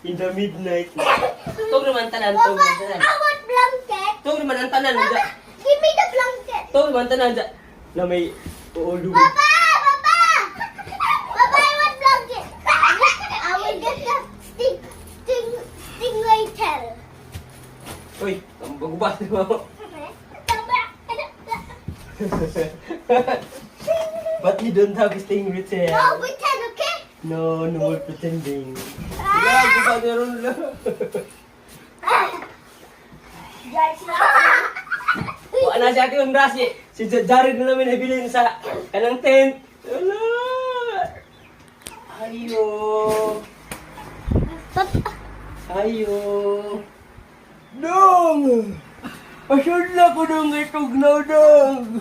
In the midnight. Tog naman tanan, tog naman tanan. I want blanket. Tog naman ang tanan. Papa, give me the blanket. Tog naman tanan. Na may uulu. Papa! Papa! Papa, I want blanket. I will get the stingray tail. Uy, ang bagubas mo. But you don't have stingray tail. No, pretend, okay? No, no more pretending. Yeah, guba meron lang. Guys, Wala si Ate Umbrasi. Si Jared na namin nabilin sa kanang tent. Wala. Ayo. Ayo. Dong! Pasod na ko nung itog na dong.